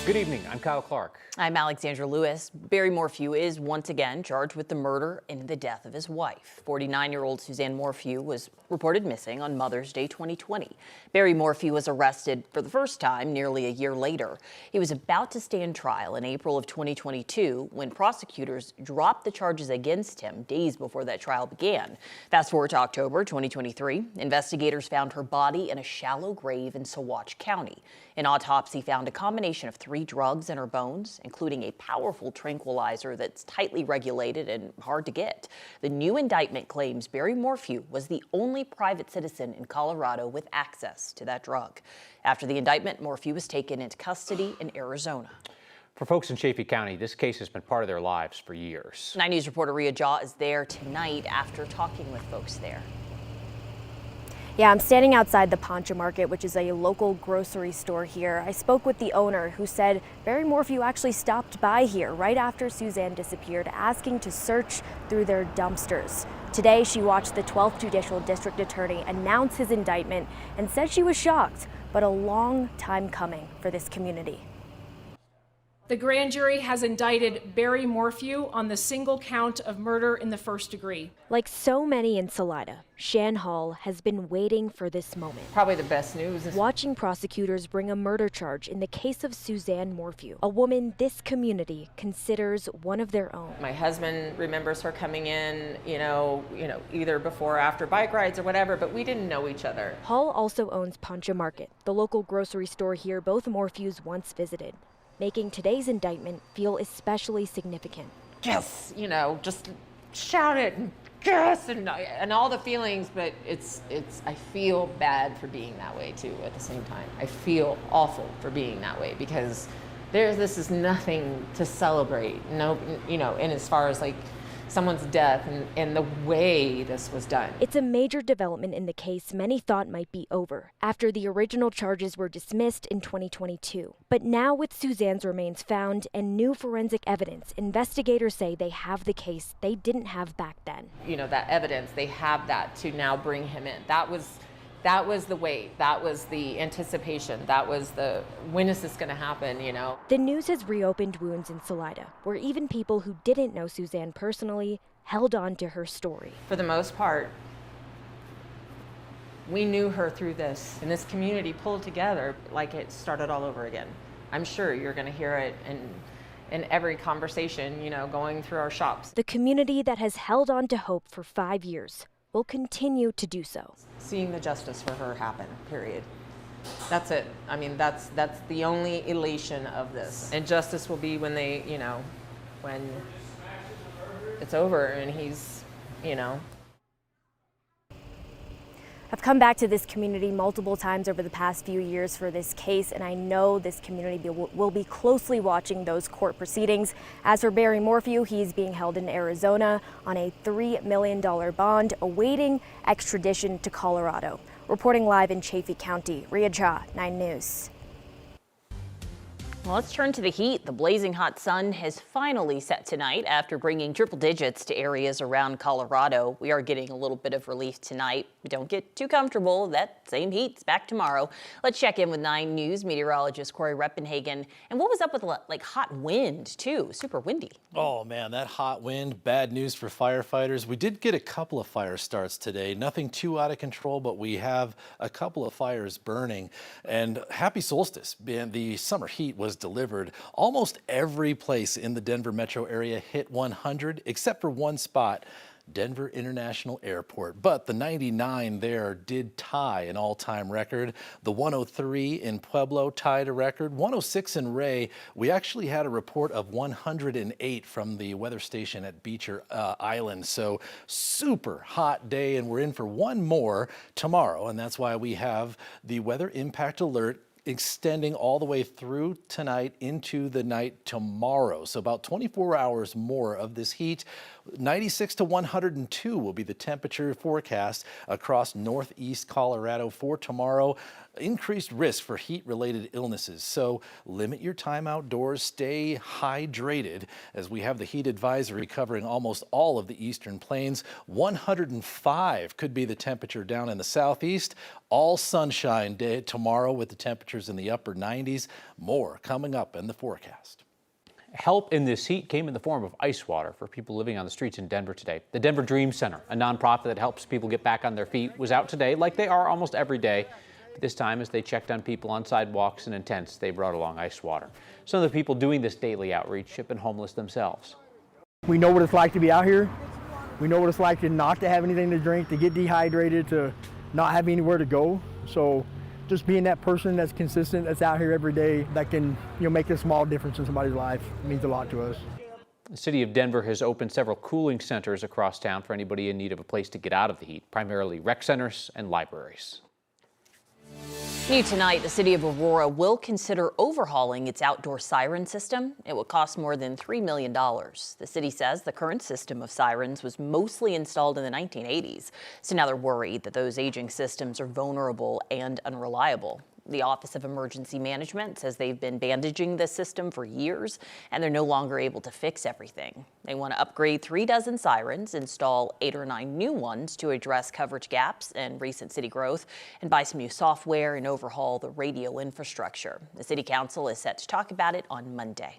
Good evening. I'm Kyle Clark. I'm Alexandra Lewis. Barry Morphew is once again charged with the murder and the death of his wife. 49-year-old Suzanne Morphew was reported missing on Mother's Day 2020. Barry Morphew was arrested for the first time nearly a year later. He was about to stand trial in April of 2022 when prosecutors dropped the charges against him days before that trial began. Fast forward to October 2023, investigators found her body in a shallow grave in Saguache County. An autopsy found a combination of 3 drugs in her bones, including a powerful tranquilizer that's tightly regulated and hard to get. The new indictment claims Barry Morphew was the only private citizen in Colorado with access to that drug. After the indictment, Morphew was taken into custody in Arizona. For folks in Chaffee County, this case has been part of their lives for years. 9 News reporter Rhea Jaw is there tonight after talking with folks there. Yeah, I'm standing outside the Poncha Market, which is a local grocery store here. I spoke with the owner who said Barry Morphew actually stopped by here right after Suzanne disappeared, asking to search through their dumpsters. Today, she watched the 12th Judicial District Attorney announce his indictment and said she was shocked, but a long time coming for this community. The grand jury has indicted Barry Morphew on the single count of murder in the first degree. Like so many in Salida, Shan Hall has been waiting for this moment. Probably the best news is watching prosecutors bring a murder charge in the case of Suzanne Morphew, a woman this community considers one of their own. My husband remembers her coming in, either before or after bike rides or whatever, but we didn't know each other. Hall also owns Poncha Market, the local grocery store here both Morphews once visited, making today's indictment feel especially significant. Yes, just shout it and yes, and all the feelings, but I feel bad for being that way too at the same time. I feel awful for being that way because this is nothing to celebrate. No, and as far as like someone's death and the way this was done. It's a major development in the case many thought might be over after the original charges were dismissed in 2022. But now with Suzanne's remains found and new forensic evidence, investigators say they have the case they didn't have back then. That evidence, they have that to now bring him in. That was the wait, that was the anticipation, that was the when is this going to happen, The news has reopened wounds in Salida, where even people who didn't know Suzanne personally held on to her story. For the most part, we knew her through this, and this community pulled together like it started all over again. I'm sure you're going to hear it in every conversation, going through our shops. The community that has held on to hope for 5 years will continue to do so. Seeing the justice for her happen, period. That's it. I mean, that's the only elation of this. And justice will be when they, when it's over and he's, I've come back to this community multiple times over the past few years for this case, and I know this community will be closely watching those court proceedings. As for Barry Morphew, he's being held in Arizona on a $3 million bond, awaiting extradition to Colorado. Reporting live in Chaffee County, Rhea Jaw, 9 News. Well, let's turn to the heat. The blazing hot sun has finally set tonight after bringing triple digits to areas around Colorado. We are getting a little bit of relief tonight. Don't get too comfortable. That same heat's back tomorrow. Let's check in with 9 News meteorologist Corey Reppenhagen. And what was up with like hot wind too? Super windy. Oh man, that hot wind, bad news for firefighters. We did get a couple of fire starts today. Nothing too out of control, but we have a couple of fires burning. And happy solstice. The summer heat was delivered. Almost every place in the Denver metro area hit 100 except for one spot, Denver International Airport. But the 99 there did tie an all-time record. The 103 in Pueblo tied a record. 106 in Ray. We actually had a report of 108 from the weather station at Beecher Island. So super hot day, and we're in for one more tomorrow. And that's why we have the weather impact alert extending all the way through tonight into the night tomorrow. So about 24 hours more of this heat. 96 to 102 will be the temperature forecast across northeast Colorado for tomorrow. increased risk for heat-related illnesses. So limit your time outdoors, stay hydrated, as we have the heat advisory covering almost all of the eastern plains. 105 could be the temperature down in the southeast. All sunshine day tomorrow with the temperatures in the upper 90s. More coming up in the forecast. Help in this heat came in the form of ice water for people living on the streets in Denver today. The Denver Dream Center, a nonprofit that helps people get back on their feet, was out today like they are almost every day. But this time, as they checked on people on sidewalks and in tents, they brought along ice water. Some of the people doing this daily outreach have been homeless themselves. We know what it's like to be out here. We know what it's like to not to have anything to drink, to get dehydrated, to not have anywhere to go. So just being that person that's consistent, that's out here every day, that can make a small difference in somebody's life means a lot to us. The city of Denver has opened several cooling centers across town for anybody in need of a place to get out of the heat, primarily rec centers and libraries. New tonight, the city of Aurora will consider overhauling its outdoor siren system. It will cost more than $3 million. The city says the current system of sirens was mostly installed in the 1980s. So now they're worried that those aging systems are vulnerable and unreliable. The Office of Emergency Management says they've been bandaging the system for years and they're no longer able to fix everything. They want to upgrade 36 sirens, install 8 or 9 new ones to address coverage gaps and recent city growth, and buy some new software and overhaul the radio infrastructure. The City Council is set to talk about it on Monday.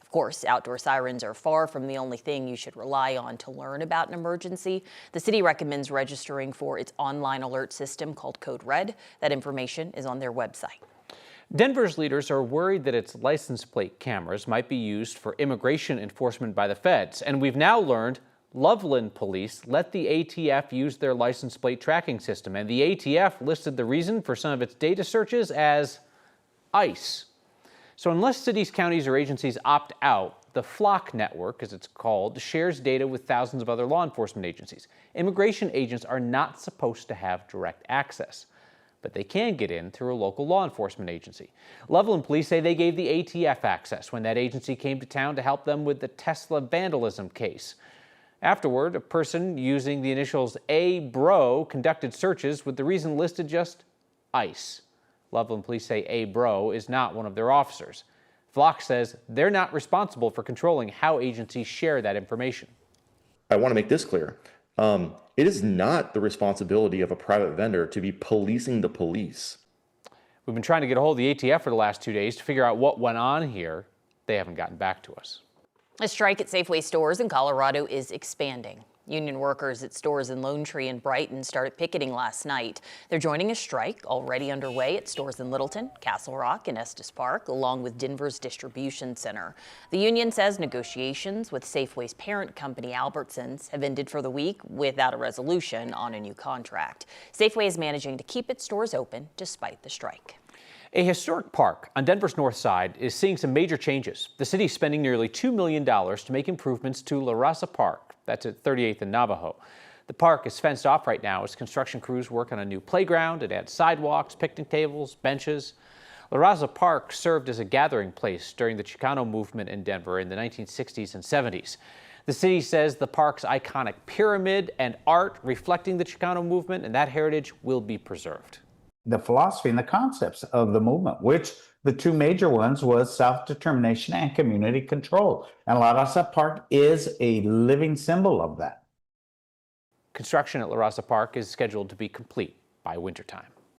Of course, outdoor sirens are far from the only thing you should rely on to learn about an emergency. The city recommends registering for its online alert system called Code Red. That information is on their website. Denver's leaders are worried that its license plate cameras might be used for immigration enforcement by the feds. And we've now learned Loveland police let the ATF use their license plate tracking system. And the ATF listed the reason for some of its data searches as ICE. So unless cities, counties, or agencies opt out, the Flock network, as it's called, shares data with thousands of other law enforcement agencies. Immigration agents are not supposed to have direct access, but they can get in through a local law enforcement agency. Loveland police say they gave the ATF access when that agency came to town to help them with the Tesla vandalism case. Afterward, a person using the initials A-Bro conducted searches with the reason listed just ICE. Loveland police say A-Bro is not one of their officers. Flock says they're not responsible for controlling how agencies share that information. I want to make this clear. It is not the responsibility of a private vendor to be policing the police. We've been trying to get a hold of the ATF for the last 2 days to figure out what went on here. They haven't gotten back to us. A strike at Safeway stores in Colorado is expanding. Union workers at stores in Lone Tree and Brighton started picketing last night. They're joining a strike already underway at stores in Littleton, Castle Rock, and Estes Park, along with Denver's distribution center. The union says negotiations with Safeway's parent company, Albertsons, have ended for the week without a resolution on a new contract. Safeway is managing to keep its stores open despite the strike. A historic park on Denver's north side is seeing some major changes. The city's spending nearly $2 million to make improvements to Larasa Park. That's at 38th and Navajo. The park is fenced off right now as construction crews work on a new playground. It adds sidewalks, picnic tables, benches. Larasa Park served as a gathering place during the Chicano movement in Denver in the 1960s and 70s. The city says the park's iconic pyramid and art reflecting the Chicano movement and that heritage will be preserved. The philosophy and the concepts of the movement, which the two major ones was self-determination and community control. And Larasa Park is a living symbol of that. Construction at Larasa Park is scheduled to be complete by wintertime.